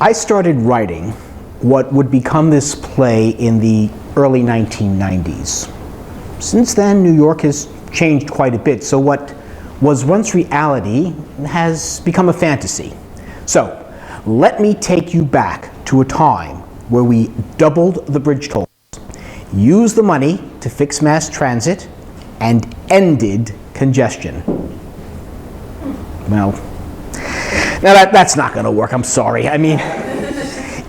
I started writing what would become this play in the early 1990s. Since then, New York has changed quite a bit, so what was once reality has become a fantasy. So, let me take you back to a time where we doubled the bridge tolls, used the money to fix mass transit, and ended congestion. Well, now that's not going to work, I'm sorry. I mean,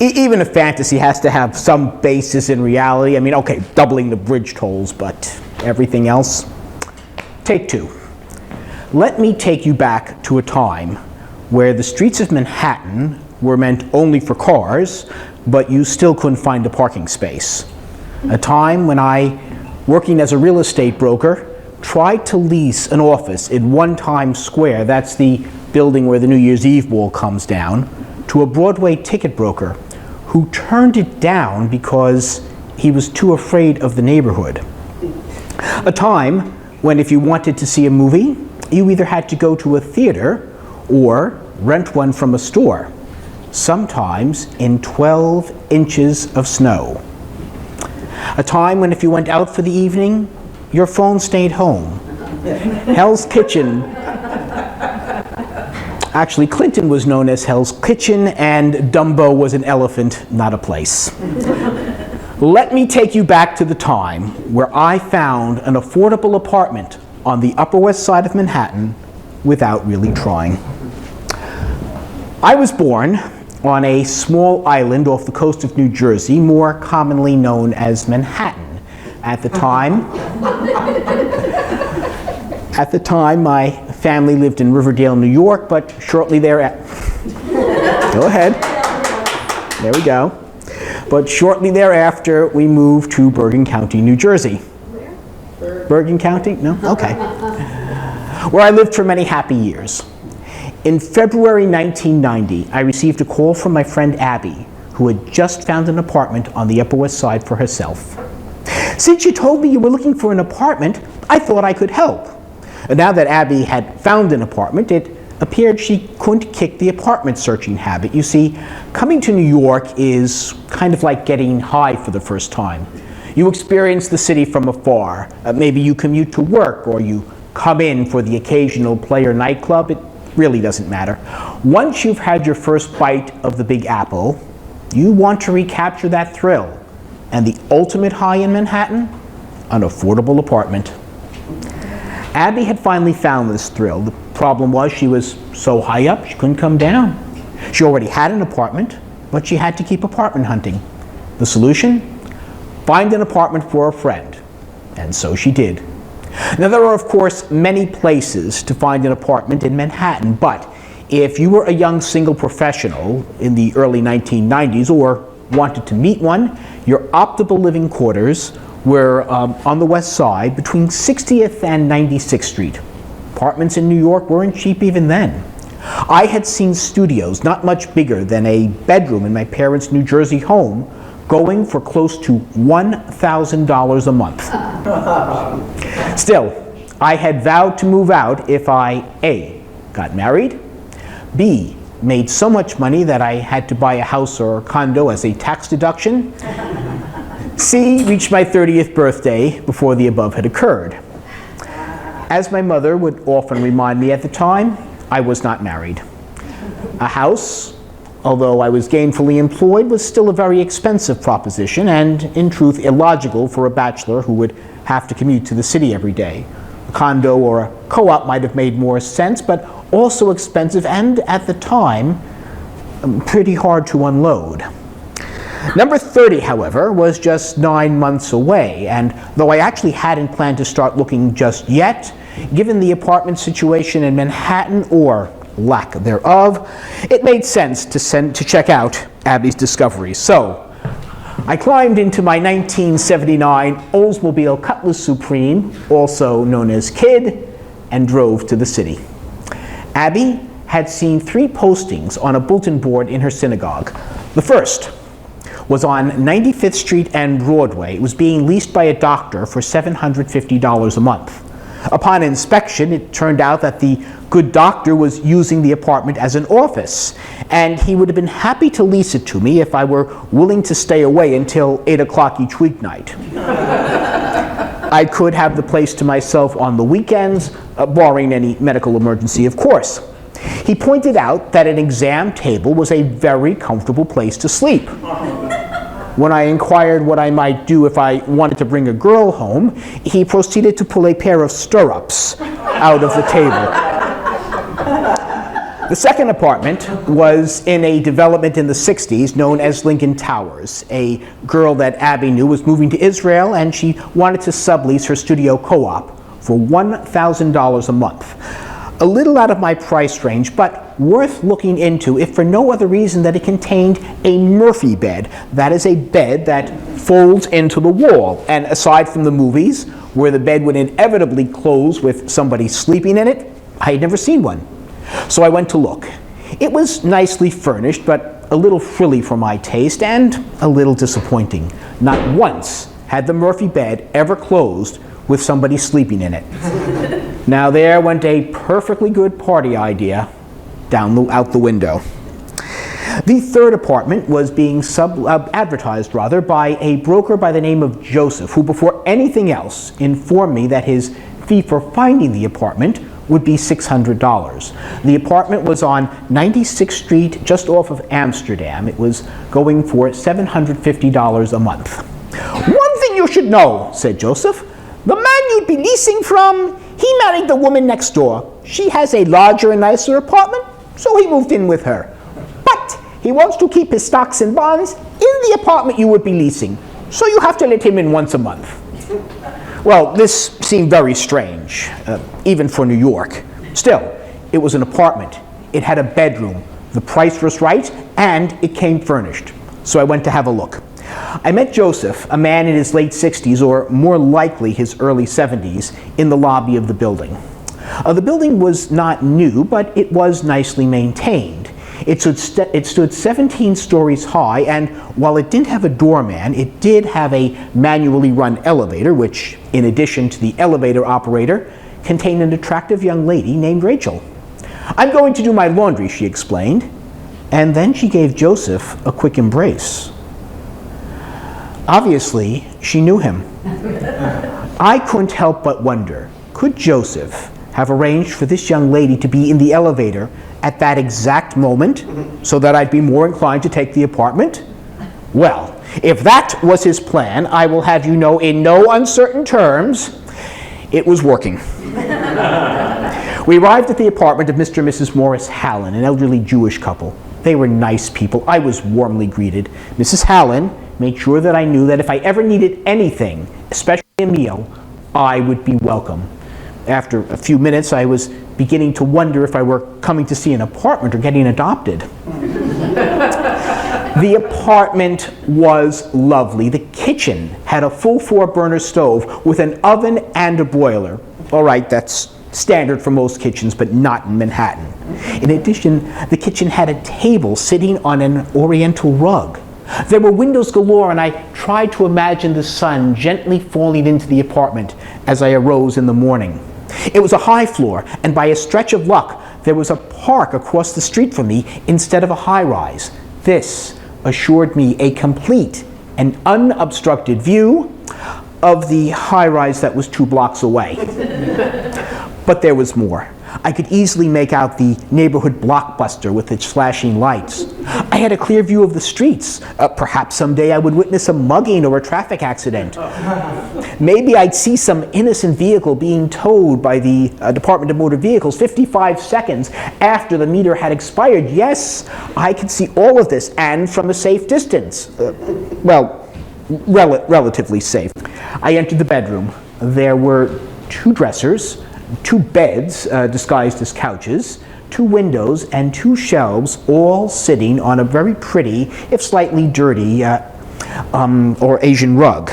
even a fantasy has to have some basis in reality. I mean, okay, doubling the bridge tolls, but everything else? Take two. Let me take you back to a time where the streets of Manhattan were meant only for cars, but you still couldn't find a parking space. A time when I, working as a real estate broker, tried to lease an office in One Times Square, that's the building where the New Year's Eve ball comes down, to a Broadway ticket broker who turned it down because he was too afraid of the neighborhood. A time when if you wanted to see a movie, you either had to go to a theater or rent one from a store, sometimes in 12 inches of snow. A time when if you went out for the evening, your phone stayed home. Hell's Kitchen. Actually, Clinton was known as Hell's Kitchen, and Dumbo was an elephant, not a place. Let me take you back to the time where I found an affordable apartment on the Upper West Side of Manhattan without really trying. I was born on a small island off the coast of New Jersey, more commonly known as Manhattan. At the time, my family lived in Riverdale, New York, but shortly thereafter, go ahead, there we go. But shortly thereafter, we moved to Bergen County, New Jersey. Where? Bergen County? No? Okay. Where I lived for many happy years. In February 1990, I received a call from my friend Abby, who had just found an apartment on the Upper West Side for herself. Since you told me you were looking for an apartment, I thought I could help. And now that Abby had found an apartment, it appeared she couldn't kick the apartment searching habit. You see, coming to New York is kind of like getting high for the first time. You experience the city from afar. Maybe you commute to work, or you come in for the occasional play or nightclub. It really doesn't matter. Once you've had your first bite of the Big Apple, you want to recapture that thrill. And the ultimate high in Manhattan? An affordable apartment. Abby had finally found this thrill. The problem was she was so high up she couldn't come down. She already had an apartment, but she had to keep apartment hunting. The solution? Find an apartment for a friend. And so she did. Now there are of course many places to find an apartment in Manhattan, but if you were a young single professional in the early 1990s or wanted to meet one, your optimal living quarters were on the West Side between 60th and 96th Street. Apartments in New York weren't cheap even then. I had seen studios not much bigger than a bedroom in my parents' New Jersey home going for close to $1,000 a month. Still, I had vowed to move out if I A, got married, B, made so much money that I had to buy a house or a condo as a tax deduction, C, reached my 30th birthday before the above had occurred. As my mother would often remind me at the time, I was not married. A house, although I was gainfully employed, was still a very expensive proposition and, in truth, illogical for a bachelor who would have to commute to the city every day. A condo or a co-op might have made more sense, but also expensive and, at the time, pretty hard to unload. Number 30, however, was just 9 months away, and though I actually hadn't planned to start looking just yet, given the apartment situation in Manhattan, or lack thereof, it made sense to check out Abby's discovery. So, I climbed into my 1979 Oldsmobile Cutlass Supreme, also known as Kid, and drove to the city. Abby had seen 3 postings on a bulletin board in her synagogue. The first was on 95th Street and Broadway. It was being leased by a doctor for $750 a month. Upon inspection, it turned out that the good doctor was using the apartment as an office, and he would have been happy to lease it to me if I were willing to stay away until 8 o'clock each weeknight. I could have the place to myself on the weekends, barring any medical emergency, of course. He pointed out that an exam table was a very comfortable place to sleep. When I inquired what I might do if I wanted to bring a girl home, he proceeded to pull a pair of stirrups out of the table. The second apartment was in a development in the 60s known as Lincoln Towers. A girl that Abby knew was moving to Israel, and she wanted to sublease her studio co-op for $1,000 a month. A little out of my price range, but worth looking into if for no other reason that it contained a Murphy bed. That is a bed that folds into the wall. And aside from the movies, where the bed would inevitably close with somebody sleeping in it, I had never seen one. So I went to look. It was nicely furnished, but a little frilly for my taste and a little disappointing. Not once had the Murphy bed ever closed with somebody sleeping in it. Now there went a perfectly good party idea out the window. The third apartment was being advertised by a broker by the name of Joseph, who before anything else informed me that his fee for finding the apartment would be $600. The apartment was on 96th Street, just off of Amsterdam. It was going for $750 a month. "One thing you should know," said Joseph, "the man you'd be leasing from, he married the woman next door. She has a larger and nicer apartment, so he moved in with her. But he wants to keep his stocks and bonds in the apartment you would be leasing, so you have to let him in once a month." Well, this seemed very strange, even for New York. Still, it was an apartment. It had a bedroom. The price was right, and it came furnished. So I went to have a look. I met Joseph, a man in his late 60s, or more likely his early 70s, in the lobby of the building. The building was not new, but it was nicely maintained. It stood 17 stories high, and while it didn't have a doorman, it did have a manually run elevator, which, in addition to the elevator operator, contained an attractive young lady named Rachel. "I'm going to do my laundry," she explained, and then she gave Joseph a quick embrace. Obviously, she knew him. I couldn't help but wonder, could Joseph have arranged for this young lady to be in the elevator at that exact moment so that I'd be more inclined to take the apartment? Well, if that was his plan, I will have you know in no uncertain terms, it was working. We arrived at the apartment of Mr. and Mrs. Morris Hallen, an elderly Jewish couple. They were nice people. I was warmly greeted. Mrs. Hallen made sure that I knew that if I ever needed anything, especially a meal, I would be welcome. After a few minutes, I was beginning to wonder if I were coming to see an apartment or getting adopted. The apartment was lovely. The kitchen had a full 4-burner stove with an oven and a boiler. All right, that's standard for most kitchens, but not in Manhattan. In addition, the kitchen had a table sitting on an oriental rug. There were windows galore, and I tried to imagine the sun gently falling into the apartment as I arose in the morning. It was a high floor, and by a stretch of luck, there was a park across the street from me instead of a high-rise. This assured me a complete and unobstructed view of the high-rise that was 2 blocks away. But there was more. I could easily make out the neighborhood Blockbuster with its flashing lights. I had a clear view of the streets. Perhaps someday I would witness a mugging or a traffic accident. Maybe I'd see some innocent vehicle being towed by the Department of Motor Vehicles 55 seconds after the meter had expired. Yes, I could see all of this, and from a safe distance. Relatively safe. I entered the bedroom. There were 2 dressers, 2 beds disguised as couches, 2 windows, and 2 shelves, all sitting on a very pretty, if slightly dirty, or Asian rug.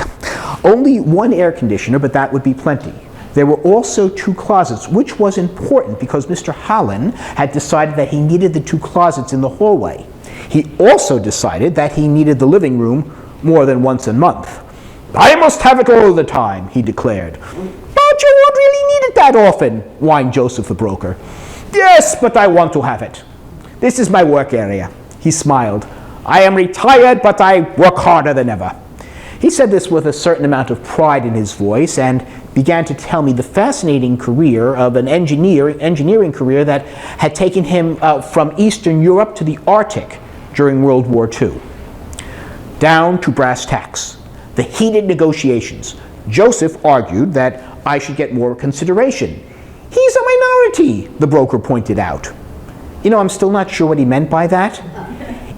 Only 1 air conditioner, but that would be plenty. There were also 2 closets, which was important because Mr. Hallen had decided that he needed the 2 closets in the hallway. He also decided that he needed the living room more than once a month. "I must have it all the time," he declared. "But But you won't really need it that often, whined Joseph the broker. Yes, but I want to have it. This is my work area. He smiled. I am retired, but I work harder than ever. He said this with a certain amount of pride in his voice and began to tell me the fascinating career of an engineering career that had taken him from Eastern Europe to the Arctic during World War II. Down to brass tacks, the heated negotiations. Joseph argued that I should get more consideration. He's a minority, the broker pointed out. You know, I'm still not sure what he meant by that.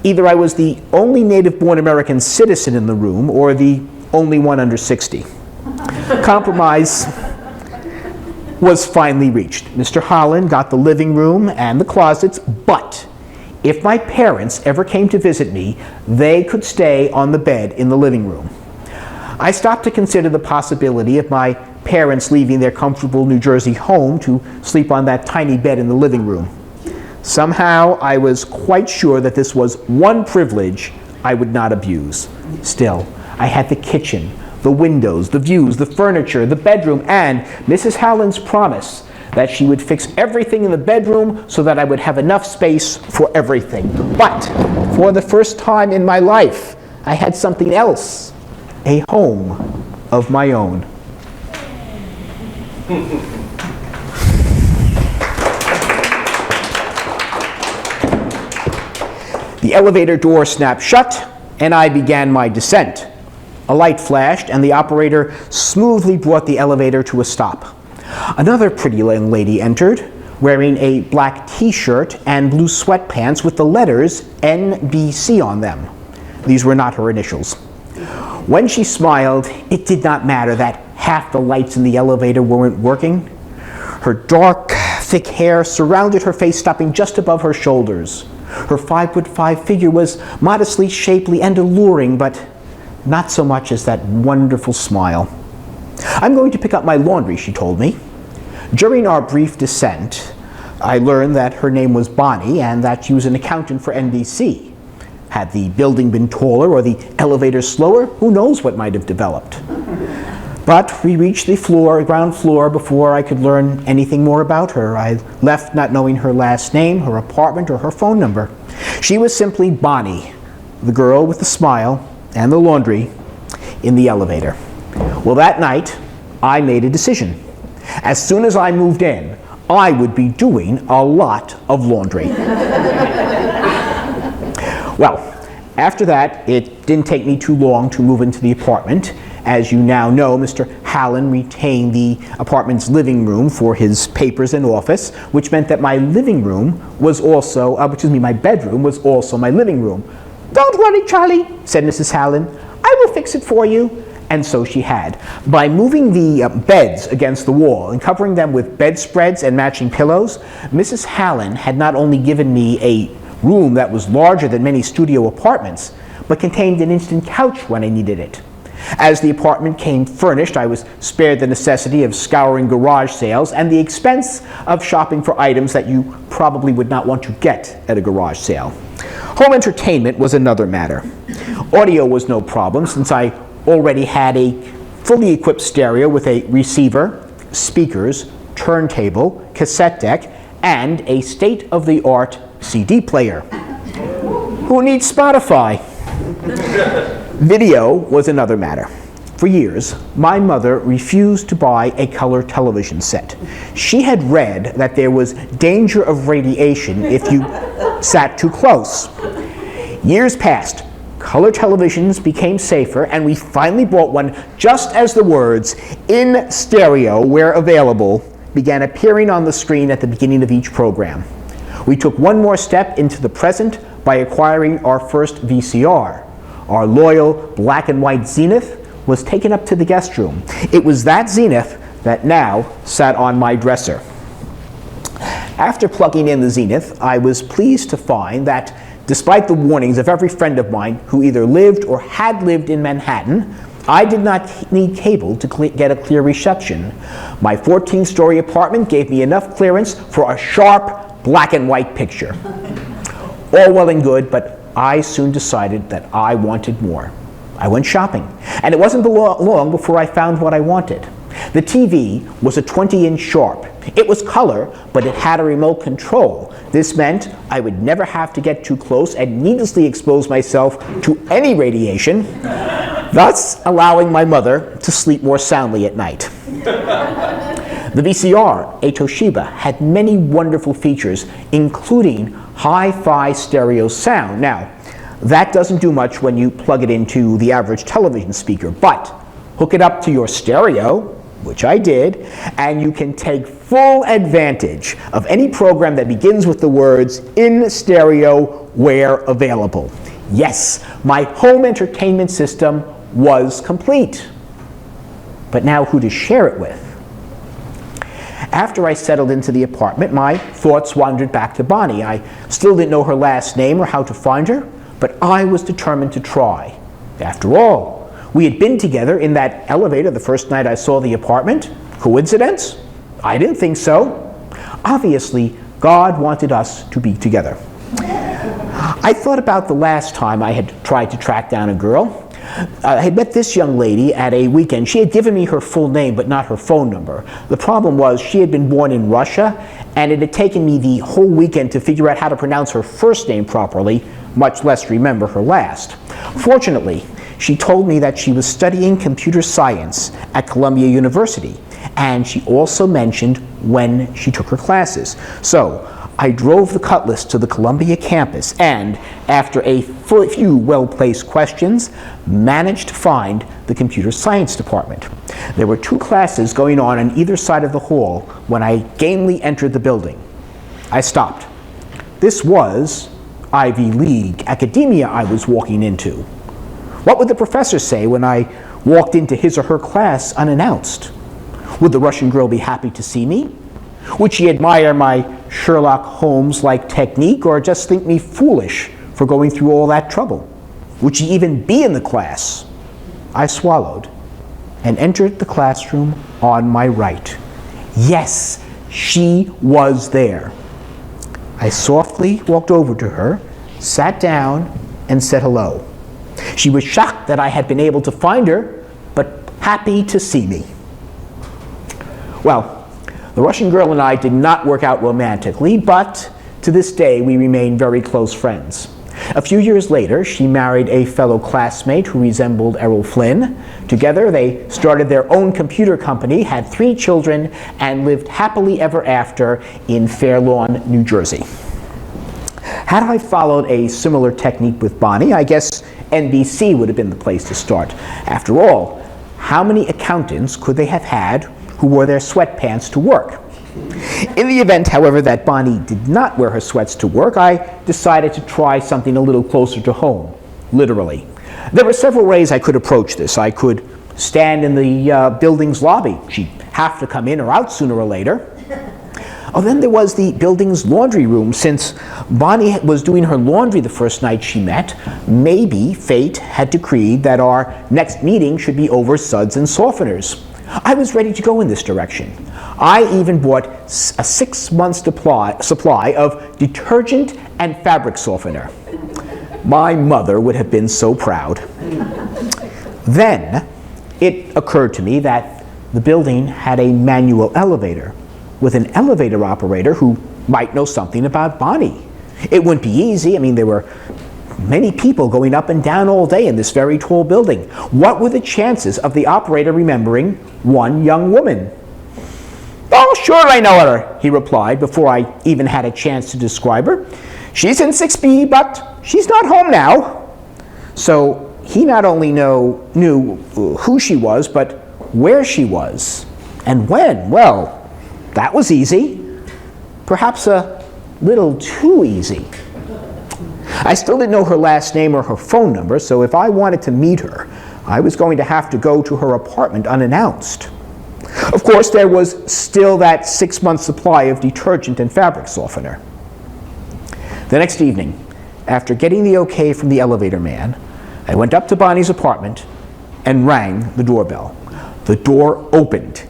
Either I was the only native-born American citizen in the room or the only one under 60. Compromise was finally reached. Mr. Holland got the living room and the closets, but if my parents ever came to visit me, they could stay on the bed in the living room. I stopped to consider the possibility of my parents leaving their comfortable New Jersey home to sleep on that tiny bed in the living room. Somehow, I was quite sure that this was one privilege I would not abuse. Still, I had the kitchen, the windows, the views, the furniture, the bedroom, and Mrs. Howland's promise that she would fix everything in the bedroom so that I would have enough space for everything. But for the first time in my life, I had something else, a home of my own. The elevator door snapped shut, and I began my descent. A light flashed, and the operator smoothly brought the elevator to a stop. Another pretty young lady entered, wearing a black t-shirt and blue sweatpants with the letters NBC on them. These were not her initials. When she smiled, it did not matter that half the lights in the elevator weren't working. Her dark, thick hair surrounded her face, stopping just above her shoulders. Her 5'5" figure was modestly shapely and alluring, but not so much as that wonderful smile. I'm going to pick up my laundry, she told me. During our brief descent, I learned that her name was Bonnie and that she was an accountant for NBC. Had the building been taller or the elevator slower, who knows what might have developed. But we reached the ground floor before I could learn anything more about her. I left not knowing her last name, her apartment, or her phone number. She was simply Bonnie, the girl with the smile and the laundry in the elevator. Well, that night, I made a decision. As soon as I moved in, I would be doing a lot of laundry. Well, after that, it didn't take me too long to move into the apartment. As you now know, Mr. Hallen retained the apartment's living room for his papers and office, which meant that my living room was also, my bedroom was also my living room. Don't worry, Charlie, said Mrs. Hallen. I will fix it for you. And so she had. By moving the beds against the wall and covering them with bedspreads and matching pillows, Mrs. Hallen had not only given me a room that was larger than many studio apartments, but contained an instant couch when I needed it. As the apartment came furnished, I was spared the necessity of scouring garage sales and the expense of shopping for items that you probably would not want to get at a garage sale. Home entertainment was another matter. Audio was no problem since I already had a fully equipped stereo with a receiver, speakers, turntable, cassette deck, and a state-of-the-art CD player. Who needs Spotify? Video was another matter. For years, my mother refused to buy a color television set. She had read that there was danger of radiation if you sat too close. Years passed. Color televisions became safer, and we finally bought one just as the words, "In stereo where available," began appearing on the screen at the beginning of each program. We took one more step into the present by acquiring our first VCR. Our loyal black and white Zenith was taken up to the guest room. It was that Zenith that now sat on my dresser. After plugging in the Zenith, I was pleased to find that despite the warnings of every friend of mine who either lived or had lived in Manhattan, I did not need cable to get a clear reception. My 14-story apartment gave me enough clearance for a sharp black and white picture. All well and good, but I soon decided that I wanted more. I went shopping, and it wasn't long before I found what I wanted. The TV was a 20-inch Sharp. It was color, but it had a remote control. This meant I would never have to get too close and needlessly expose myself to any radiation, thus allowing my mother to sleep more soundly at night. The VCR, a Toshiba, had many wonderful features, including hi-fi stereo sound. Now, that doesn't do much when you plug it into the average television speaker, but hook it up to your stereo, which I did, and you can take full advantage of any program that begins with the words "in stereo where available." Yes, my home entertainment system was complete. But now who to share it with? After I settled into the apartment, my thoughts wandered back to Bonnie. I still didn't know her last name or how to find her, but I was determined to try. After all, we had been together in that elevator the first night I saw the apartment. Coincidence? I didn't think so. Obviously, God wanted us to be together. I thought about the last time I had tried to track down a girl. I had met this young lady at a weekend. She had given me her full name, but not her phone number. The problem was she had been born in Russia, and it had taken me the whole weekend to figure out how to pronounce her first name properly, much less remember her last. Fortunately, she told me that she was studying computer science at Columbia University, and she also mentioned when she took her classes. So I drove the Cutlass to the Columbia campus and, after a few well-placed questions, managed to find the computer science department. There were 2 classes going on either side of the hall when I gamely entered the building. I stopped. This was Ivy League academia I was walking into. What would the professor say when I walked into his or her class unannounced? Would the Russian girl be happy to see me? Would she admire my Sherlock Holmes-like technique, or just think me foolish for going through all that trouble? Would she even be in the class? I swallowed and entered the classroom on my right. Yes, she was there. I softly walked over to her, sat down, and said hello. She was shocked that I had been able to find her, but happy to see me. Well, the Russian girl and I did not work out romantically, but to this day we remain very close friends. A few years later, she married a fellow classmate who resembled Errol Flynn. Together, they started their own computer company, had 3 children, and lived happily ever after in Fair Lawn, New Jersey. Had I followed a similar technique with Bonnie, I guess NBC would have been the place to start. After all, how many accountants could they have had who wore their sweatpants to work? In the event, however, that Bonnie did not wear her sweats to work, I decided to try something a little closer to home, literally. There were several ways I could approach this. I could stand in the building's lobby. She'd have to come in or out sooner or later. Oh, then there was the building's laundry room. Since Bonnie was doing her laundry the first night she met, maybe fate had decreed that our next meeting should be over suds and softeners. I was ready to go in this direction. I even bought a 6-month supply of detergent and fabric softener. My mother would have been so proud. Then it occurred to me that the building had a manual elevator with an elevator operator who might know something about Bonnie. It wouldn't be easy. I mean, there were many people going up and down all day in this very tall building. What were the chances of the operator remembering one young woman? "Oh, sure I know her," he replied before I even had a chance to describe her. "She's in 6B, but she's not home now." So he not only knew who she was, but where she was. And when? Well, that was easy. Perhaps a little too easy. I still didn't know her last name or her phone number, so if I wanted to meet her, I was going to have to go to her apartment unannounced. Of course, there was still that 6-month supply of detergent and fabric softener. The next evening, after getting the okay from the elevator man, I went up to Bonnie's apartment and rang the doorbell. The door opened.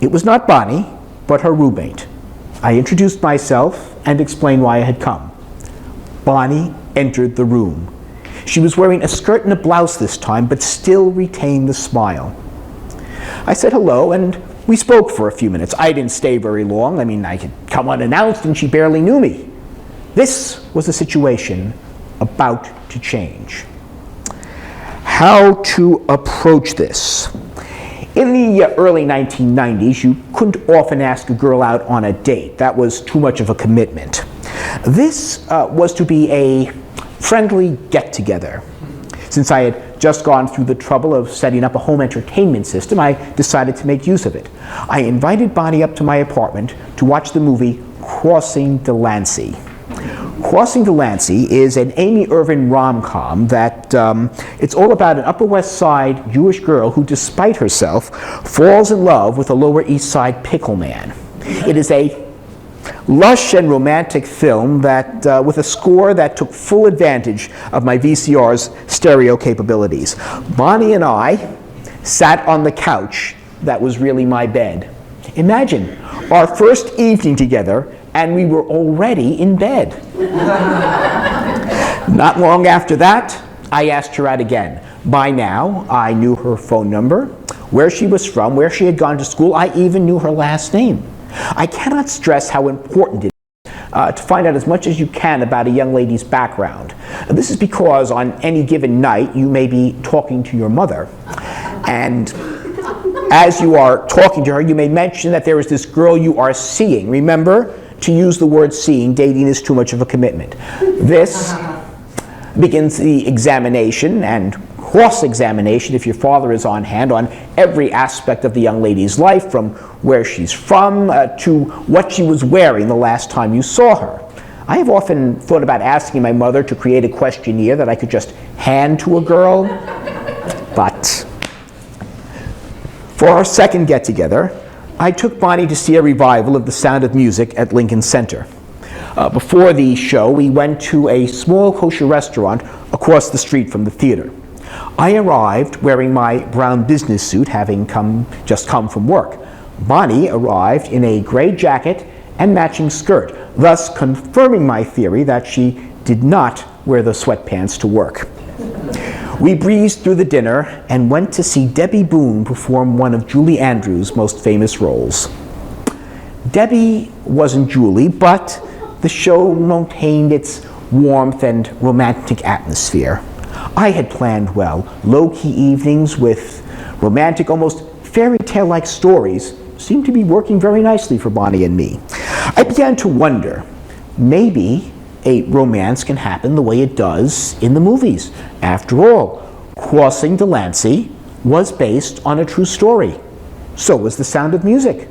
It was not Bonnie, but her roommate. I introduced myself and explained why I had come. Bonnie entered the room. She was wearing a skirt and a blouse this time, but still retained the smile. I said hello, and we spoke for a few minutes. I didn't stay very long. I mean, I could come unannounced, and she barely knew me. This was a situation about to change. How to approach this? In the early 1990s, you couldn't often ask a girl out on a date. That was too much of a commitment. This was to be a friendly get-together. Since I had just gone through the trouble of setting up a home entertainment system, I decided to make use of it. I invited Bonnie up to my apartment to watch the movie Crossing Delancey. Crossing Delancey is an Amy Irvin rom-com that it's all about an Upper West Side Jewish girl who, despite herself, falls in love with a Lower East Side pickle man. It is a lush and romantic film that, with a score that took full advantage of my VCR's stereo capabilities. Bonnie and I sat on the couch that was really my bed. Imagine our first evening together, and we were already in bed. Not long after that, I asked her out again. By now, I knew her phone number, where she was from, where she had gone to school. I even knew her last name. I cannot stress how important it is to find out as much as you can about a young lady's background. This is because on any given night, you may be talking to your mother, and as you are talking to her, you may mention that there is this girl you are seeing. Remember to use the word seeing. Dating is too much of a commitment. This begins the examination and cross-examination, if your father is on hand, on every aspect of the young lady's life, from where she's from to what she was wearing the last time you saw her. I have often thought about asking my mother to create a questionnaire that I could just hand to a girl, but for our second get-together, I took Bonnie to see a revival of The Sound of Music at Lincoln Center. Before the show, we went to a small kosher restaurant across the street from the theater. I arrived wearing my brown business suit, having just come from work. Bonnie arrived in a gray jacket and matching skirt, thus confirming my theory that she did not wear the sweatpants to work. We breezed through the dinner and went to see Debbie Boone perform one of Julie Andrews' most famous roles. Debbie wasn't Julie, but the show maintained its warmth and romantic atmosphere. I had planned well. Low-key evenings with romantic, almost fairy tale-like stories seemed to be working very nicely for Bonnie and me. I began to wonder, maybe a romance can happen the way it does in the movies. After all, Crossing Delancey was based on a true story. So was The Sound of Music.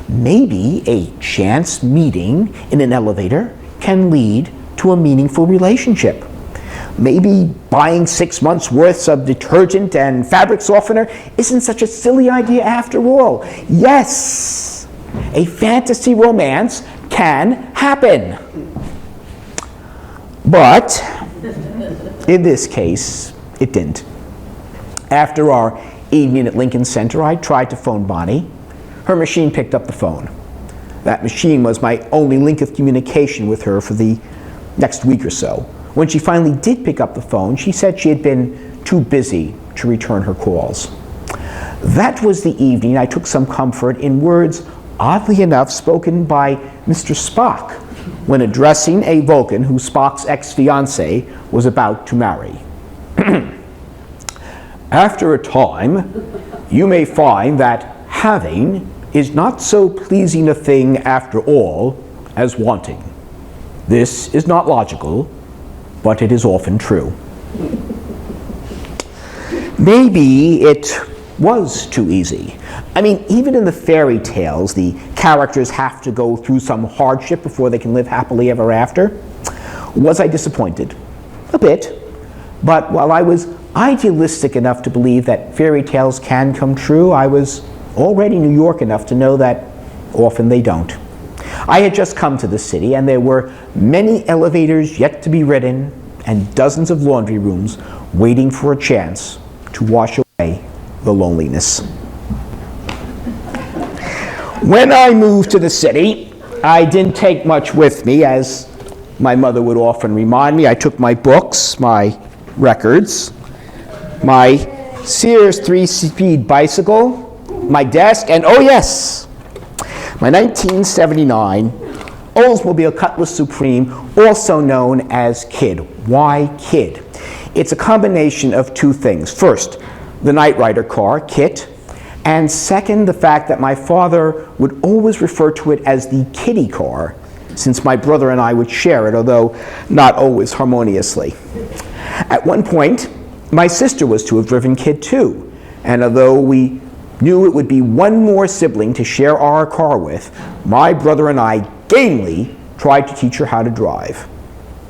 Maybe a chance meeting in an elevator can lead to a meaningful relationship. Maybe buying 6 months' worth of detergent and fabric softener isn't such a silly idea after all. Yes, a fantasy romance can happen. But in this case, it didn't. After our evening at Lincoln Center, I tried to phone Bonnie. Her machine picked up the phone. That machine was my only link of communication with her for the next week or so. When she finally did pick up the phone, she said she had been too busy to return her calls. That was the evening I took some comfort in words, oddly enough, spoken by Mr. Spock when addressing a Vulcan who Spock's ex-fiancée was about to marry. After a time, you may find that having is not so pleasing a thing after all as wanting. This is not logical, but it is often true. Maybe it was too easy. I mean, even in the fairy tales, the characters have to go through some hardship before they can live happily ever after. Was I disappointed? A bit. But while I was idealistic enough to believe that fairy tales can come true, I was already New York enough to know that often they don't. I had just come to the city, and there were many elevators yet to be ridden and dozens of laundry rooms waiting for a chance to wash away the loneliness. When I moved to the city, I didn't take much with me, as my mother would often remind me. I took my books, my records, my Sears 3-speed bicycle, my desk, and oh yes, my 1979 Oldsmobile Cutlass Supreme, also known as Kid. Why Kid? It's a combination of two things. First, the Knight Rider car, KIT, and second, the fact that my father would always refer to it as the kiddie car, since my brother and I would share it, although not always harmoniously. At one point, my sister was to have driven KID too, and although we knew it would be one more sibling to share our car with, my brother and I gamely tried to teach her how to drive.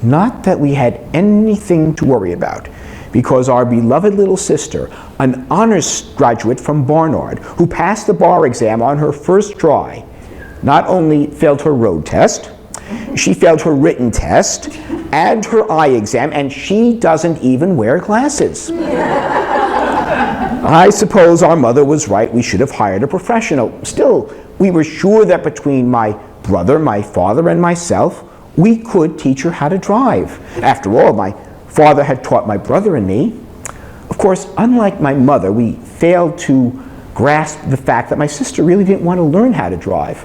Not that we had anything to worry about, because our beloved little sister, an honors graduate from Barnard, who passed the bar exam on her first try, not only failed her road test, she failed her written test and her eye exam, and she doesn't even wear glasses. I suppose our mother was right. We should have hired a professional. Still, we were sure that between my brother, my father, and myself, we could teach her how to drive. After all, my father had taught my brother and me. Of course, unlike my mother, we failed to grasp the fact that my sister really didn't want to learn how to drive.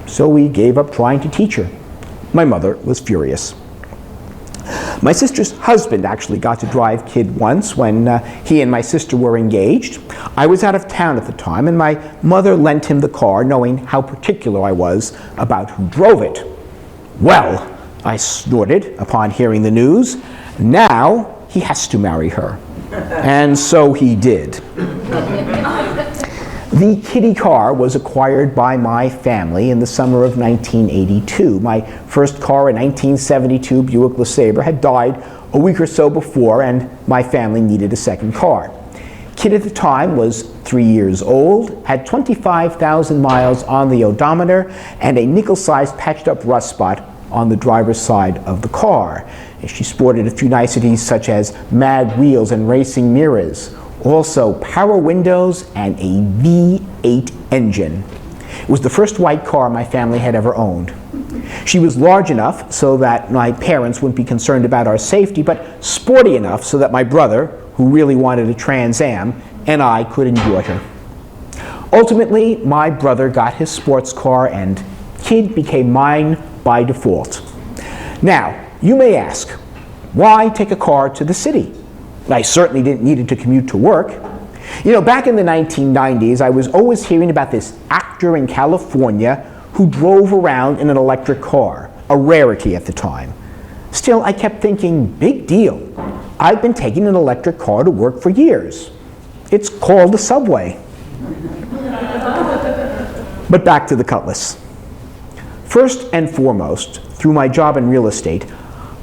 So we gave up trying to teach her. My mother was furious. My sister's husband actually got to drive KID once when he and my sister were engaged. I was out of town at the time, and my mother lent him the car, knowing how particular I was about who drove it. Well, I snorted upon hearing the news. Now he has to marry her. And so he did. The kiddie car was acquired by my family in the summer of 1982. My first car, a 1972 Buick LeSabre, had died a week or so before, and my family needed a second car. KID at the time was 3 years old, had 25,000 miles on the odometer, and a nickel-sized patched-up rust spot on the driver's side of the car. She sported a few niceties such as mag wheels and racing mirrors, also power windows and a V8 engine. It was the first white car my family had ever owned. She was large enough so that my parents wouldn't be concerned about our safety, but sporty enough so that my brother, who really wanted a Trans Am, and I could enjoy her. Ultimately, my brother got his sports car, and KID became mine by default. Now, you may ask, why take a car to the city? I certainly didn't need it to commute to work. You know, back in the 1990s, I was always hearing about this actor in California who drove around in an electric car, a rarity at the time. Still, I kept thinking, big deal. I've been taking an electric car to work for years. It's called a subway. But back to the Cutlass. First and foremost, through my job in real estate,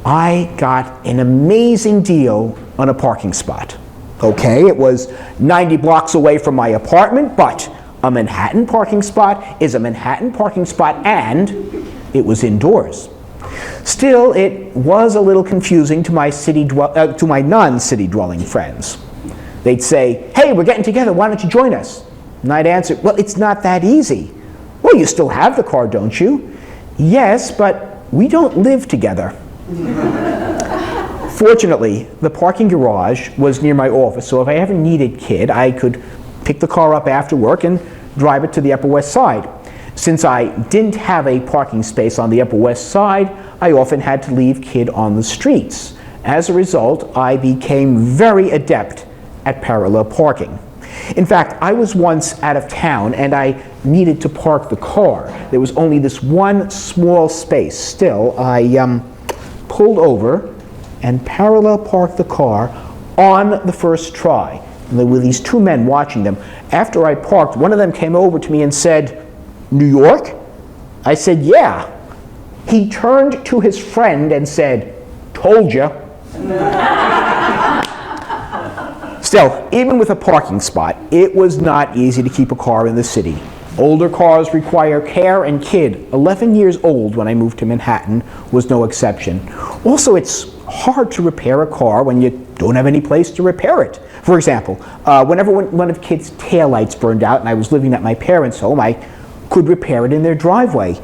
I got an amazing deal on a parking spot. Okay, it was 90 blocks away from my apartment, but a Manhattan parking spot is a Manhattan parking spot, and it was indoors. Still, it was a little confusing to my non-city dwelling friends. They'd say, "Hey, we're getting together, why don't you join us?" And I'd answer, "Well, it's not that easy." "Well, you still have the car, don't you?" "Yes, but we don't live together." Fortunately, the parking garage was near my office, so if I ever needed KID, I could pick the car up after work and drive it to the Upper West Side. Since I didn't have a parking space on the Upper West Side, I often had to leave KID on the streets. As a result, I became very adept at parallel parking. In fact, I was once out of town and I needed to park the car. There was only this one small space. Still, I pulled over and parallel parked the car on the first try. And there were these two men watching them. After I parked, one of them came over to me and said, "New York?" I said, "Yeah." He turned to his friend and said, "Told ya." Still, even with a parking spot, it was not easy to keep a car in the city. Older cars require care, and KID, 11 years old when I moved to Manhattan, was no exception. Also, it's hard to repair a car when you don't have any place to repair it. For example, whenever one of KID's taillights burned out and I was living at my parents' home, I could repair it in their driveway.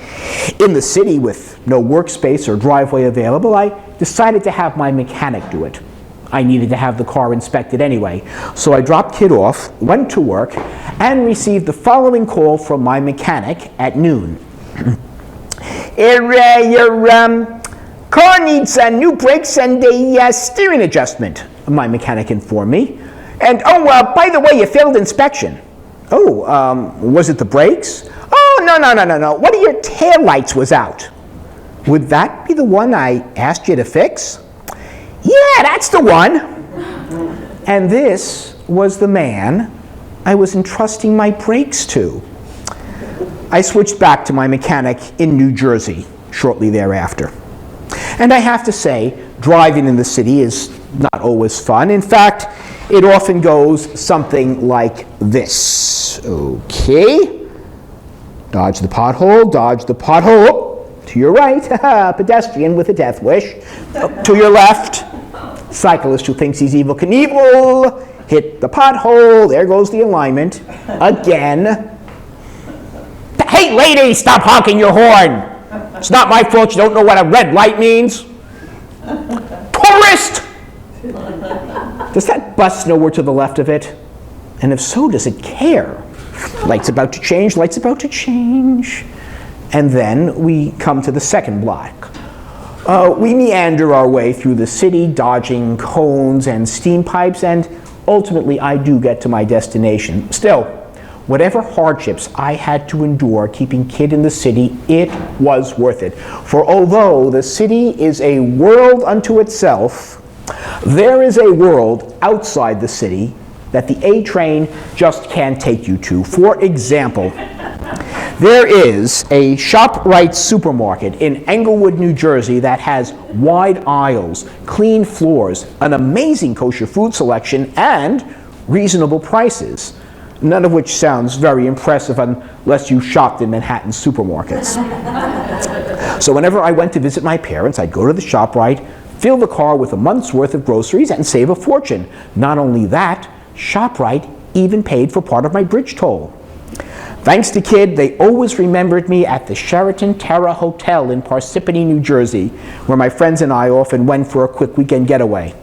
In the city, with no workspace or driveway available, I decided to have my mechanic do it. I needed to have the car inspected anyway. So I dropped Kid off, went to work, and received the following call from my mechanic at noon. Your car needs new brakes and a steering adjustment, my mechanic informed me. And, by the way, you failed inspection. Was it the brakes? Oh, no. One of your taillights was out. Would that be the one I asked you to fix? Yeah, that's the one. And this was the man I was entrusting my brakes to. I switched back to my mechanic in New Jersey shortly thereafter. And I have to say, driving in the city is not always fun. In fact, it often goes something like this. Okay. Dodge the pothole. To your right, pedestrian with a death wish. To your left, cyclist who thinks he's Evel Knievel. Hit the pothole, there goes the alignment. Again. Hey lady, stop honking your horn. It's not my fault you don't know what a red light means. Tourist! Does that bus know we're to the left of it? And if so, does it care? Light's about to change. And then we come to the second block. We meander our way through the city, dodging cones and steam pipes, and ultimately I do get to my destination. Still, whatever hardships I had to endure keeping Kid in the city, it was worth it. For although the city is a world unto itself, there is a world outside the city that the A train just can't take you to. For example, there is a ShopRite supermarket in Englewood, New Jersey that has wide aisles, clean floors, an amazing kosher food selection, and reasonable prices. None of which sounds very impressive unless you shopped in Manhattan supermarkets. So whenever I went to visit my parents, I'd go to the ShopRite, fill the car with a month's worth of groceries, and save a fortune. Not only that, ShopRite even paid for part of my bridge toll. Thanks to Kid, they always remembered me at the Sheraton Terra Hotel in Parsippany, New Jersey, where my friends and I often went for a quick weekend getaway.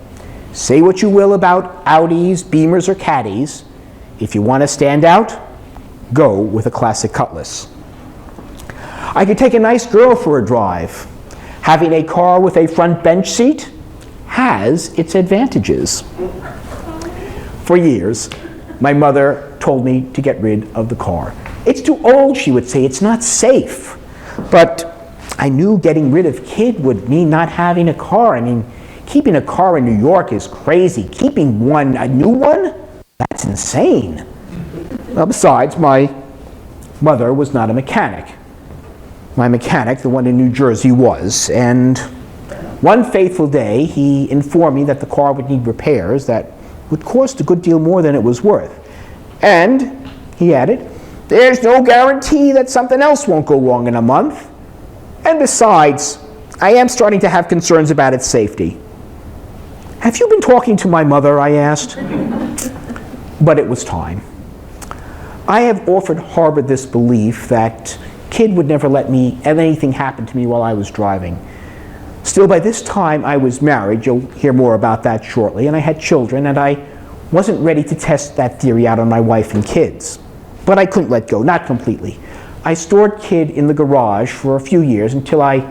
Say what you will about Audis, Beamers, or Caddies, if you want to stand out, go with a classic Cutlass. I could take a nice girl for a drive. Having a car with a front bench seat has its advantages. For years, my mother told me to get rid of the car. It's too old, she would say. It's not safe. But I knew getting rid of Kid would mean not having a car. I mean, keeping a car in New York is crazy. Keeping a new one? That's insane. Well, besides, my mother was not a mechanic. My mechanic, the one in New Jersey, was. And one fateful day, he informed me that the car would need repairs that would cost a good deal more than it was worth. And, he added, there's no guarantee that something else won't go wrong in a month. And besides, I am starting to have concerns about its safety. Have you been talking to my mother? I asked. But it was time. I have often harbored this belief that Kid would never let anything happen to me while I was driving. Still, by this time I was married, you'll hear more about that shortly, and I had children, and I wasn't ready to test that theory out on my wife and kids. But I couldn't let go, not completely. I stored Kid in the garage for a few years until I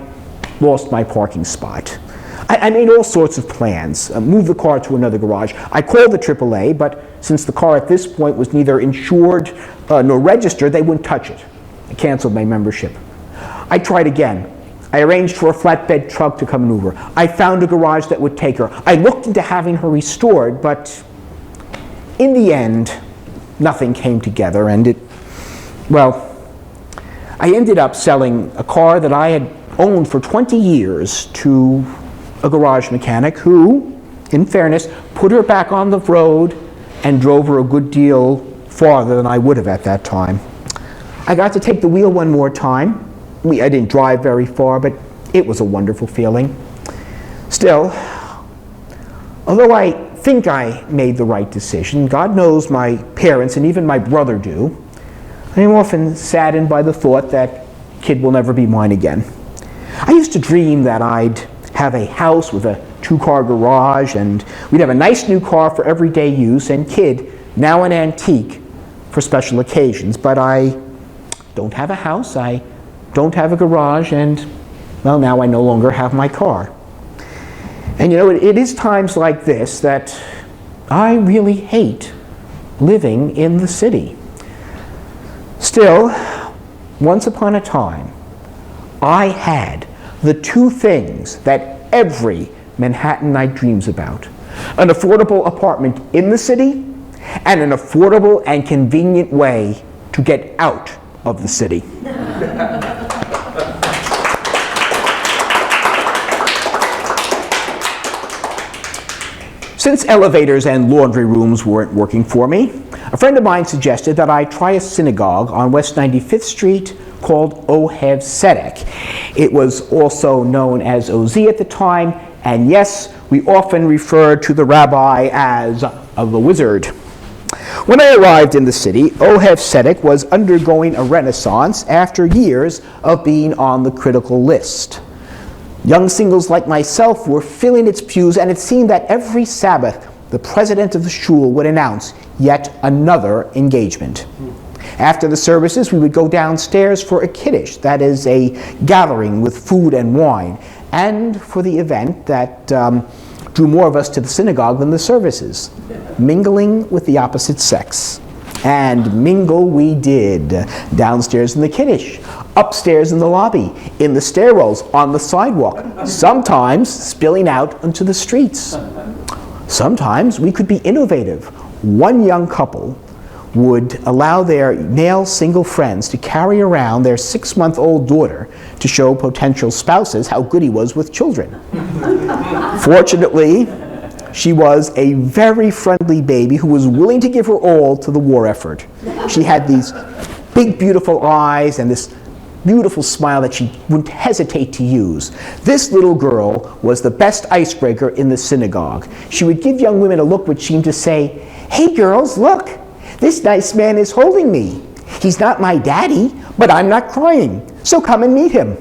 lost my parking spot. I made all sorts of plans, moved the car to another garage. I called the AAA, but since the car at this point was neither insured nor registered, they wouldn't touch it. I canceled my membership. I tried again. I arranged for a flatbed truck to come and Uber. I found a garage that would take her. I looked into having her restored, but in the end, nothing came together, and I ended up selling a car that I had owned for 20 years to a garage mechanic who, in fairness, put her back on the road and drove her a good deal farther than I would have at that time. I got to take the wheel one more time. I didn't drive very far, but it was a wonderful feeling. Still, although I think I made the right decision, God knows my parents and even my brother do, I am often saddened by the thought that Kid will never be mine again. I used to dream that I'd have a house with a two-car garage, and we'd have a nice new car for everyday use, and kid, now an antique, for special occasions. But I don't have a house, I don't have a garage, and, well, now I no longer have my car. And you know, it is times like this that I really hate living in the city. Still, once upon a time, I had the two things that every Manhattanite dreams about: an affordable apartment in the city and an affordable and convenient way to get out of the city. Since elevators and laundry rooms weren't working for me, a friend of mine suggested that I try a synagogue on West 95th Street called Ohev Tzedek. It was also known as OZ at the time, and yes, we often referred to the rabbi as the wizard. When I arrived in the city, Ohev Tzedek was undergoing a renaissance after years of being on the critical list. Young singles like myself were filling its pews, and it seemed that every Sabbath the president of the shul would announce yet another engagement. After the services, we would go downstairs for a kiddush, that is, a gathering with food and wine, and for the event that drew more of us to the synagogue than the services, mingling with the opposite sex. And mingle we did, downstairs in the kiddush, upstairs in the lobby, in the stairwells, on the sidewalk, sometimes spilling out onto the streets. Sometimes we could be innovative. One young couple would allow their male single friends to carry around their 6-month-old daughter to show potential spouses how good he was with children. Fortunately, she was a very friendly baby who was willing to give her all to the war effort. She had these big, beautiful eyes and this beautiful smile that she wouldn't hesitate to use. This little girl was the best icebreaker in the synagogue. She would give young women a look which seemed to say, "Hey girls, look, this nice man is holding me. He's not my daddy, but I'm not crying, so come and meet him."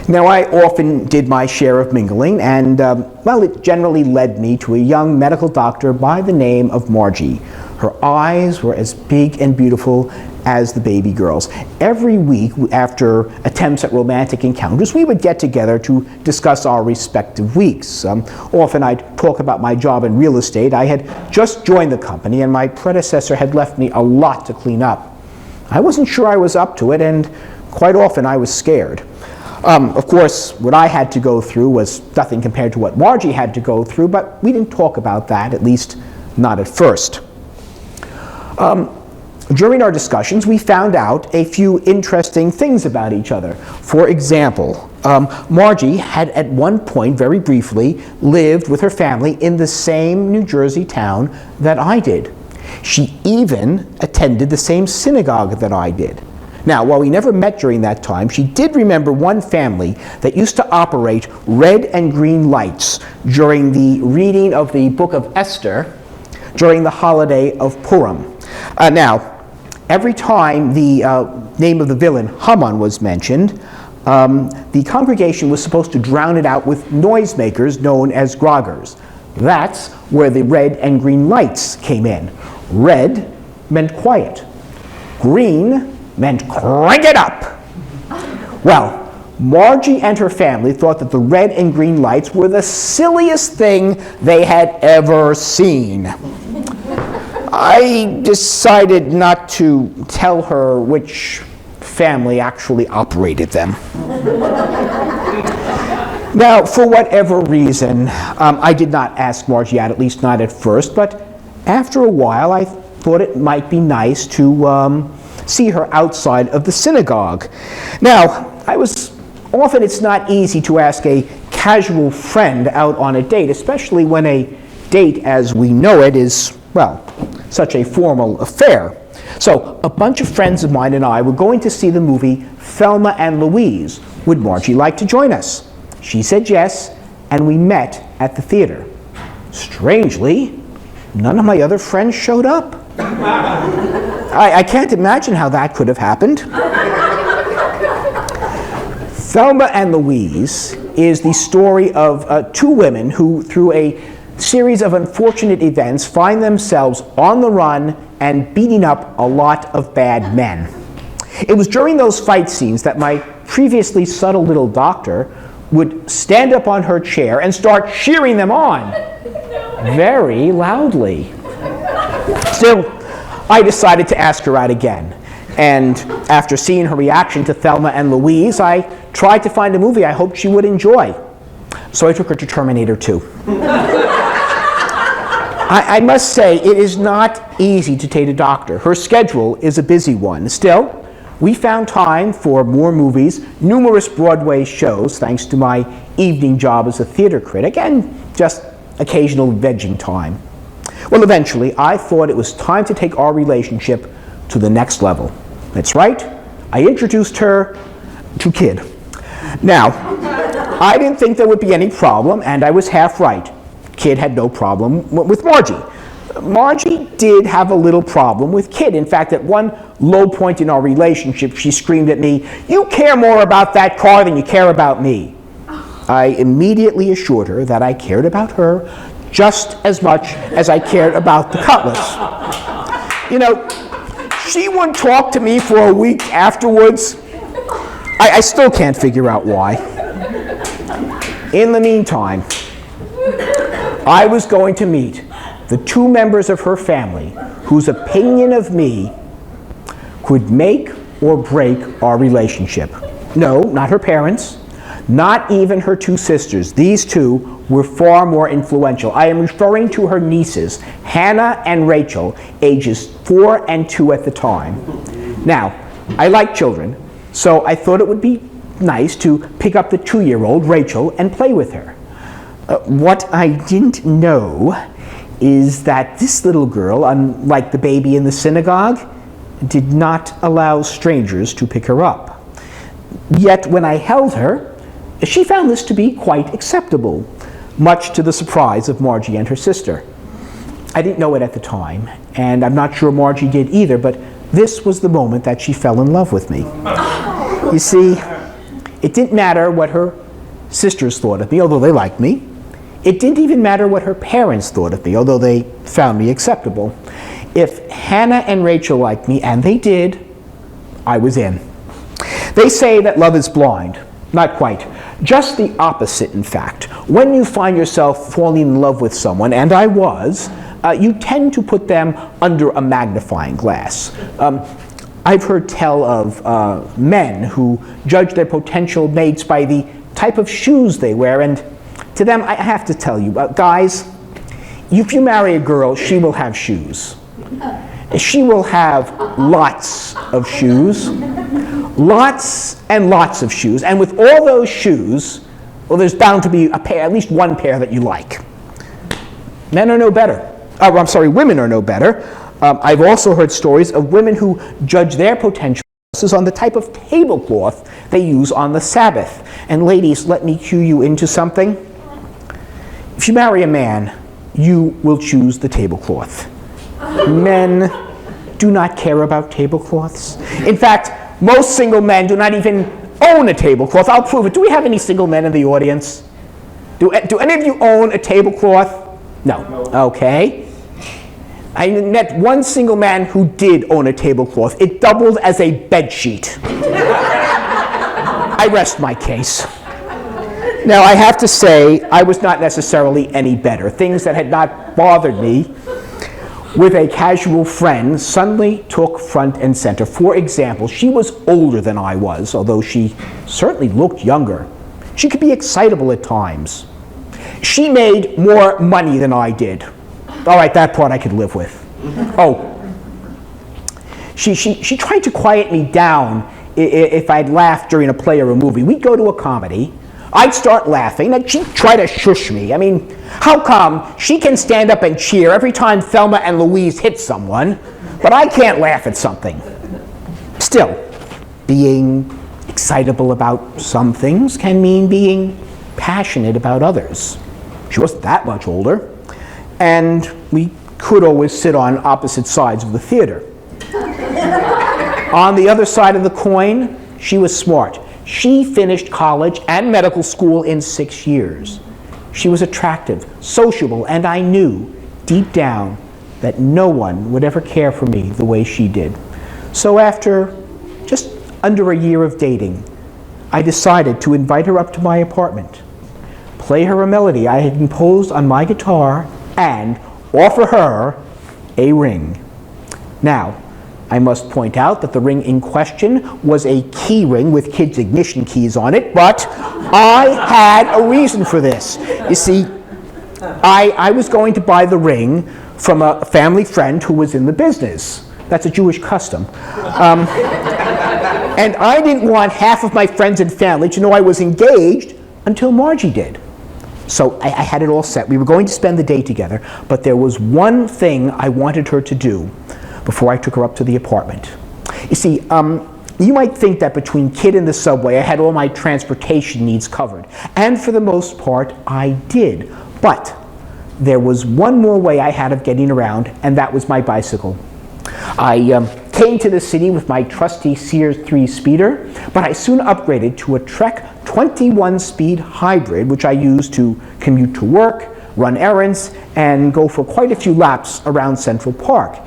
Now, I often did my share of mingling, and, well, it generally led me to a young medical doctor by the name of Margie. Her eyes were as big and beautiful as the baby girl's. Every week, after attempts at romantic encounters, we would get together to discuss our respective weeks. Often I'd talk about my job in real estate. I had just joined the company, and my predecessor had left me a lot to clean up. I wasn't sure I was up to it, and quite often I was scared. Of course, what I had to go through was nothing compared to what Margie had to go through, but we didn't talk about that, at least not at first. During our discussions, we found out a few interesting things about each other. For example, Margie had at one point, very briefly, lived with her family in the same New Jersey town that I did. She even attended the same synagogue that I did. Now, while we never met during that time, she did remember one family that used to operate red and green lights during the reading of the book of Esther during the holiday of Purim. Now, every time the name of the villain, Haman, was mentioned, the congregation was supposed to drown it out with noisemakers known as groggers. That's where the red and green lights came in. Red meant quiet. Green meant crank it up. Well, Margie and her family thought that the red and green lights were the silliest thing they had ever seen. I decided not to tell her which family actually operated them. Now, for whatever reason, I did not ask Margie out, at least not at first, but after a while I thought it might be nice to see her outside of the synagogue. Now, often it's not easy to ask a casual friend out on a date, especially when a date as we know it is, well, such a formal affair. So a bunch of friends of mine and I were going to see the movie Thelma and Louise. Would Margie like to join us? She said yes, and we met at the theater. Strangely, none of my other friends showed up. I can't imagine how that could have happened. Thelma and Louise is the story of two women who, through a series of unfortunate events, find themselves on the run and beating up a lot of bad men. It was during those fight scenes that my previously subtle little doctor would stand up on her chair and start cheering them on very loudly. Still, I decided to ask her out again. And after seeing her reaction to Thelma and Louise, I tried to find a movie I hoped she would enjoy. So I took her to Terminator 2. I must say, it is not easy to date a doctor. Her schedule is a busy one. Still, we found time for more movies, numerous Broadway shows, thanks to my evening job as a theater critic, and just occasional vegging time. Well, eventually, I thought it was time to take our relationship to the next level. That's right, I introduced her to Kid. Now, I didn't think there would be any problem, and I was half right. Kid had no problem with Margie. Margie did have a little problem with Kid. In fact, at one low point in our relationship, she screamed at me, "You care more about that car than you care about me." I immediately assured her that I cared about her just as much as I cared about the Cutlass. You know, she wouldn't talk to me for a week afterwards. I still can't figure out why. In the meantime, I was going to meet the two members of her family whose opinion of me could make or break our relationship. No, not her parents, not even her two sisters. These two were far more influential. I am referring to her nieces, Hannah and Rachel, ages 4 and 2 at the time. Now, I like children, so I thought it would be nice to pick up the 2-year-old, Rachel, and play with her. What I didn't know is that this little girl, unlike the baby in the synagogue, did not allow strangers to pick her up. Yet when I held her, she found this to be quite acceptable, much to the surprise of Margie and her sister. I didn't know it at the time, and I'm not sure Margie did either, but this was the moment that she fell in love with me. You see, it didn't matter what her sisters thought of me, although they liked me. It didn't even matter what her parents thought of me, although they found me acceptable. If Hannah and Rachel liked me, and they did, I was in. They say that love is blind. Not quite. Just the opposite, in fact. When you find yourself falling in love with someone, and I was, you tend to put them under a magnifying glass. I've heard tell of men who judge their potential mates by the type of shoes they wear, and to them, I have to tell you, guys, if you marry a girl, she will have shoes. She will have lots of shoes. Lots and lots of shoes. And with all those shoes, well, there's bound to be a pair, at least one pair that you like. Men are no better. Women are no better. I've also heard stories of women who judge their potential on the type of tablecloth they use on the Sabbath. And ladies, let me cue you into something. If you marry a man, you will choose the tablecloth. Men do not care about tablecloths. In fact, most single men do not even own a tablecloth. I'll prove it. Do we have any single men in the audience? Do any of you own a tablecloth? No. Okay. I met one single man who did own a tablecloth. It doubled as a bed sheet. I rest my case. Now, I have to say, I was not necessarily any better. Things that had not bothered me with a casual friend suddenly took front and center. For example, she was older than I was, although she certainly looked younger. She could be excitable at times. She made more money than I did. All right, that part I could live with. Oh, she tried to quiet me down if I'd laugh during a play or a movie. We'd go to a comedy. I'd start laughing, and she'd try to shush me. I mean, how come she can stand up and cheer every time Thelma and Louise hit someone, but I can't laugh at something? Still, being excitable about some things can mean being passionate about others. She wasn't that much older, and we could always sit on opposite sides of the theater. On the other side of the coin, she was smart. She finished college and medical school in 6 years. She was attractive, sociable, and I knew deep down that no one would ever care for me the way she did. So after just under a year of dating, I decided to invite her up to my apartment, play her a melody I had composed on my guitar, and offer her a ring. Now, I must point out that the ring in question was a key ring with kids' ignition keys on it, but I had a reason for this. You see, I was going to buy the ring from a family friend who was in the business. That's a Jewish custom. And I didn't want half of my friends and family to know I was engaged until Margie did. So I had it all set. We were going to spend the day together, but there was one thing I wanted her to do before I took her up to the apartment. You see, you might think that between Kid and the subway, I had all my transportation needs covered. And for the most part, I did. But there was one more way I had of getting around, and that was my bicycle. I came to the city with my trusty Sears 3-speeder, but I soon upgraded to a Trek 21-speed hybrid, which I used to commute to work, run errands, and go for quite a few laps around Central Park.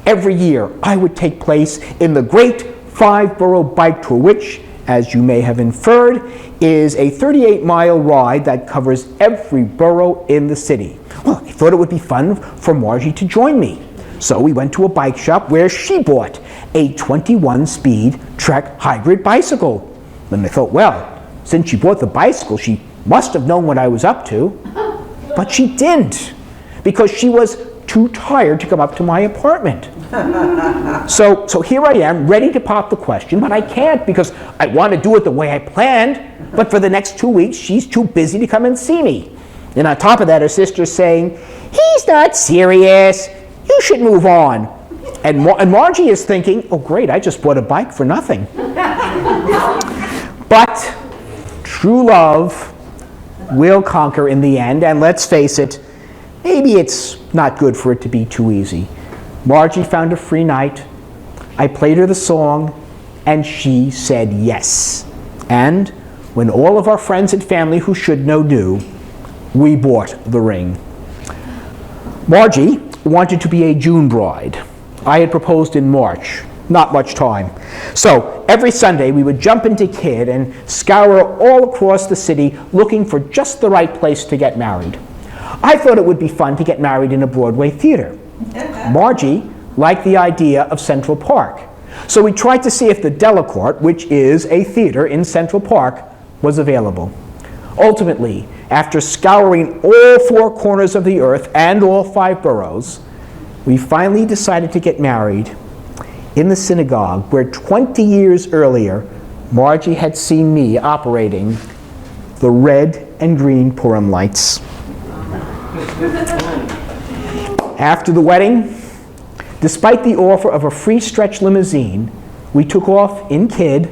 Every year, I would take place in the Great 5-Borough Bike Tour, which, as you may have inferred, is a 38-mile ride that covers every borough in the city. Well, I thought it would be fun for Margie to join me. So we went to a bike shop where she bought a 21-speed Trek hybrid bicycle. And I thought, well, since she bought the bicycle, she must have known what I was up to. But she didn't, because she was too tired to come up to my apartment. So here I am, ready to pop the question, but I can't because I want to do it the way I planned. But for the next 2 weeks, she's too busy to come and see me. And on top of that, her sister's saying, he's not serious. You should move on. And Margie is thinking, oh great, I just bought a bike for nothing. But true love will conquer in the end, and let's face it, maybe it's not good for it to be too easy. Margie found a free night, I played her the song, and she said yes. And when all of our friends and family who should know knew, we bought the ring. Margie wanted to be a June bride. I had proposed in March. Not much time. So every Sunday we would jump into Kid and scour all across the city looking for just the right place to get married. I thought it would be fun to get married in a Broadway theater. Margie liked the idea of Central Park. So we tried to see if the Delacorte, which is a theater in Central Park, was available. Ultimately, after scouring all 4 corners of the earth and all 5 boroughs, we finally decided to get married in the synagogue where 20 years earlier, Margie had seen me operating the red and green Purim lights. After the wedding, despite the offer of a free stretch limousine, we took off in Kid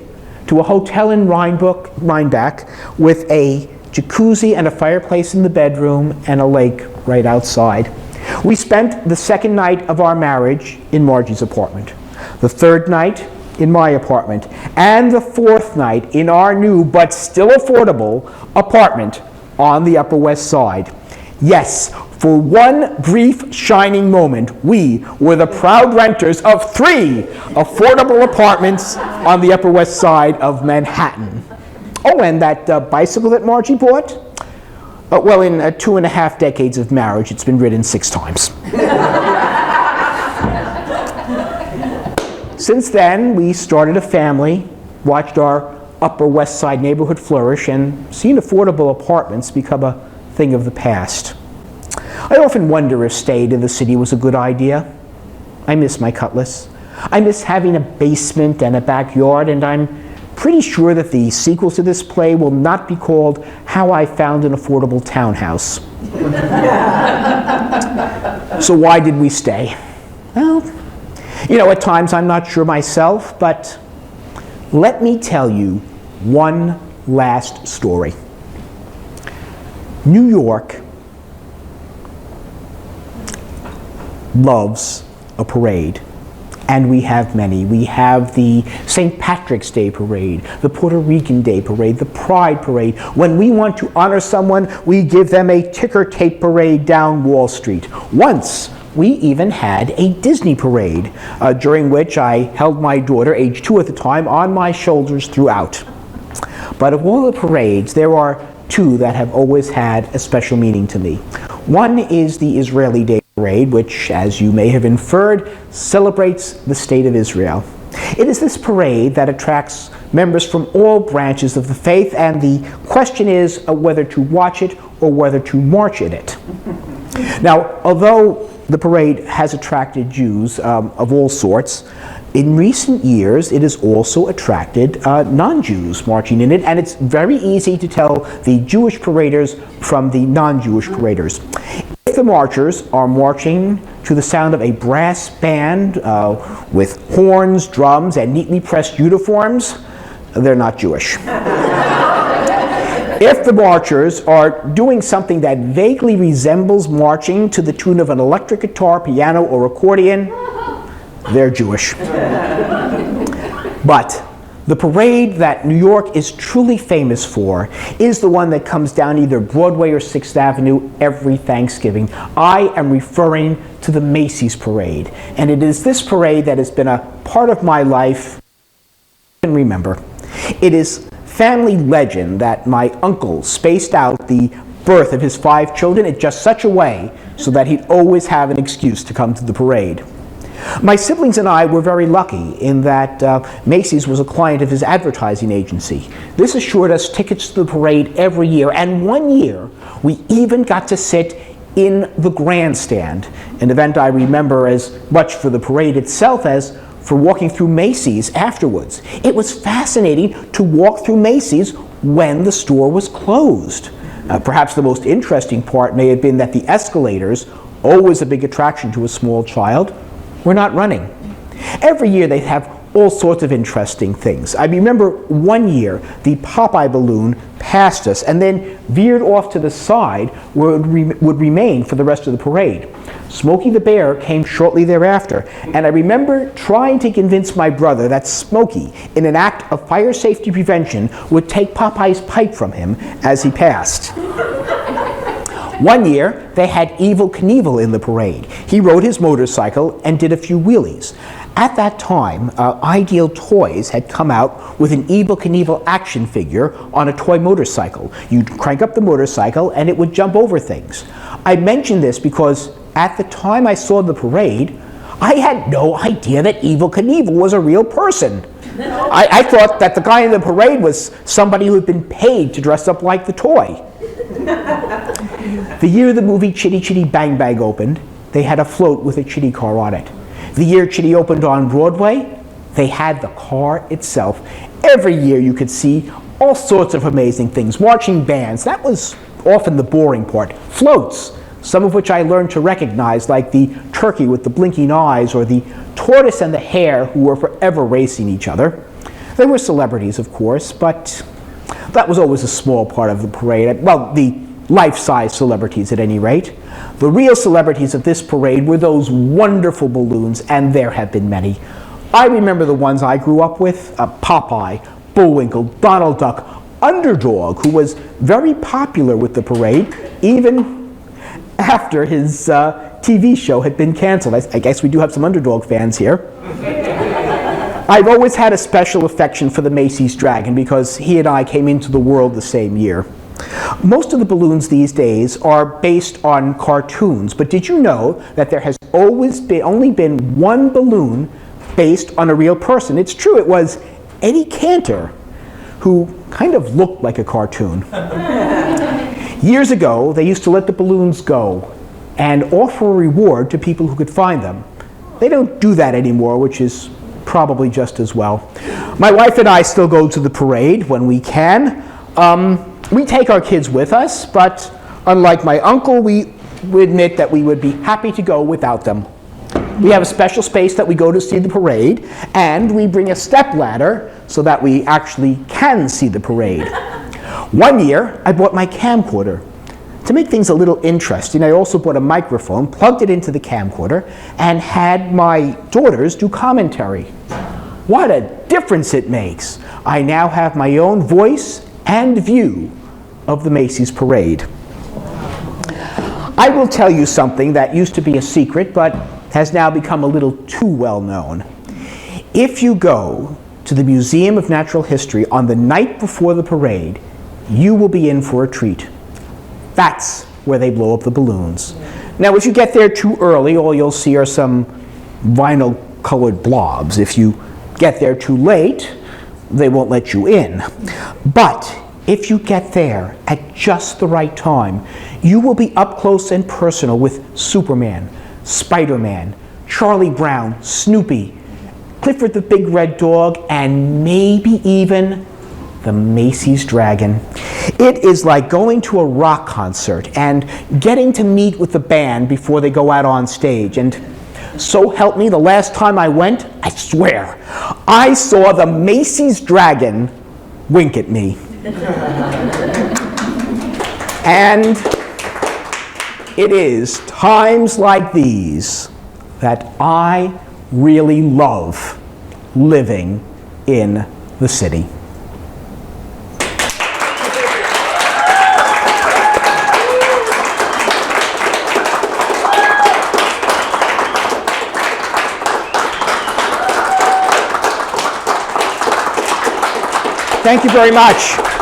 to a hotel in Rhinebeck with a jacuzzi and a fireplace in the bedroom and a lake right outside. We spent the second night of our marriage in Margie's apartment, the third night in my apartment, and the fourth night in our new but still affordable apartment on the Upper West Side. Yes, for one brief shining moment, we were the proud renters of 3 affordable apartments on the Upper West Side of Manhattan. Oh, and that bicycle that Margie bought? Well, in 2.5 decades of marriage, it's been ridden 6 times. Since then, we started a family, watched our Upper West Side neighborhood flourish, and seen affordable apartments become a thing of the past. I often wonder if staying in the city was a good idea. I miss my Cutlass. I miss having a basement and a backyard, and I'm pretty sure that the sequel to this play will not be called How I Found an Affordable Townhouse. So why did we stay? Well, you know, at times I'm not sure myself, but let me tell you one last story. New York loves a parade. And we have many. We have the St. Patrick's Day Parade, the Puerto Rican Day Parade, the Pride Parade. When we want to honor someone, we give them a ticker tape parade down Wall Street. Once, we even had a Disney parade, during which I held my daughter, age 2 at the time, on my shoulders throughout. But of all the parades, there are two that have always had a special meaning to me. One is the Israeli Day Parade, which, as you may have inferred, celebrates the State of Israel. It is this parade that attracts members from all branches of the faith, and the question is whether to watch it or whether to march in it. Now, although the parade has attracted Jews of all sorts, in recent years, it has also attracted non-Jews marching in it, and it's very easy to tell the Jewish paraders from the non-Jewish paraders. If the marchers are marching to the sound of a brass band with horns, drums, and neatly pressed uniforms, they're not Jewish. If the marchers are doing something that vaguely resembles marching to the tune of an electric guitar, piano, or accordion, they're Jewish. But the parade that New York is truly famous for is the one that comes down either Broadway or 6th Avenue every Thanksgiving. I am referring to the Macy's Parade. And it is this parade that has been a part of my life I can remember. It is family legend that my uncle spaced out the birth of his 5 children in just such a way so that he'd always have an excuse to come to the parade. My siblings and I were very lucky in that Macy's was a client of his advertising agency. This assured us tickets to the parade every year, and one year we even got to sit in the grandstand, an event I remember as much for the parade itself as for walking through Macy's afterwards. It was fascinating to walk through Macy's when the store was closed. Perhaps the most interesting part may have been that the escalators, always a big attraction to a small child, were not running. Every year they have all sorts of interesting things. I remember one year the Popeye balloon passed us and then veered off to the side where it would remain for the rest of the parade. Smokey the Bear came shortly thereafter, and I remember trying to convince my brother that Smokey, in an act of fire safety prevention, would take Popeye's pipe from him as he passed. One year, they had Evel Knievel in the parade. He rode his motorcycle and did a few wheelies. At that time, Ideal Toys had come out with an Evel Knievel action figure on a toy motorcycle. You'd crank up the motorcycle and it would jump over things. I mention this because at the time I saw the parade, I had no idea that Evel Knievel was a real person. I thought that the guy in the parade was somebody who had been paid to dress up like the toy. The year the movie Chitty Chitty Bang Bang opened, they had a float with a Chitty car on it. The year Chitty opened on Broadway, they had the car itself. Every year you could see all sorts of amazing things. Marching bands, that was often the boring part. Floats, some of which I learned to recognize, like the turkey with the blinking eyes or the tortoise and the hare who were forever racing each other. There were celebrities, of course, but that was always a small part of the parade. Well, the life-size celebrities at any rate. The real celebrities of this parade were those wonderful balloons, and there have been many. I remember the ones I grew up with, Popeye, Bullwinkle, Donald Duck, Underdog, who was very popular with the parade, even after his TV show had been canceled. I guess we do have some Underdog fans here. I've always had a special affection for the Macy's Dragon because he and I came into the world the same year. Most of the balloons these days are based on cartoons, but did you know that there has only been one balloon based on a real person? It's true, it was Eddie Cantor, who kind of looked like a cartoon. Years ago, they used to let the balloons go and offer a reward to people who could find them. They don't do that anymore, which is probably just as well. My wife and I still go to the parade when we can. We take our kids with us, but unlike my uncle, we admit that we would be happy to go without them. We have a special space that we go to see the parade, and we bring a stepladder so that we actually can see the parade. One year, I brought my camcorder. to make things a little interesting, I also bought a microphone, plugged it into the camcorder, and had my daughters do commentary. What a difference it makes! I now have my own voice and view of the Macy's parade. I will tell you something that used to be a secret, but has now become a little too well known. If you go to the Museum of Natural History on the night before the parade, you will be in for a treat. That's where they blow up the balloons. Now, if you get there too early, all you'll see are some vinyl-colored blobs. If you get there too late, they won't let you in. But if you get there at just the right time, you will be up close and personal with Superman, Spider-Man, Charlie Brown, Snoopy, Clifford the Big Red Dog, and maybe even the Macy's Dragon. It is like going to a rock concert and getting to meet with the band before they go out on stage. And so help me, the last time I went, I swear, I saw the Macy's Dragon wink at me. And it is times like these that I really love living in the city. Thank you very much.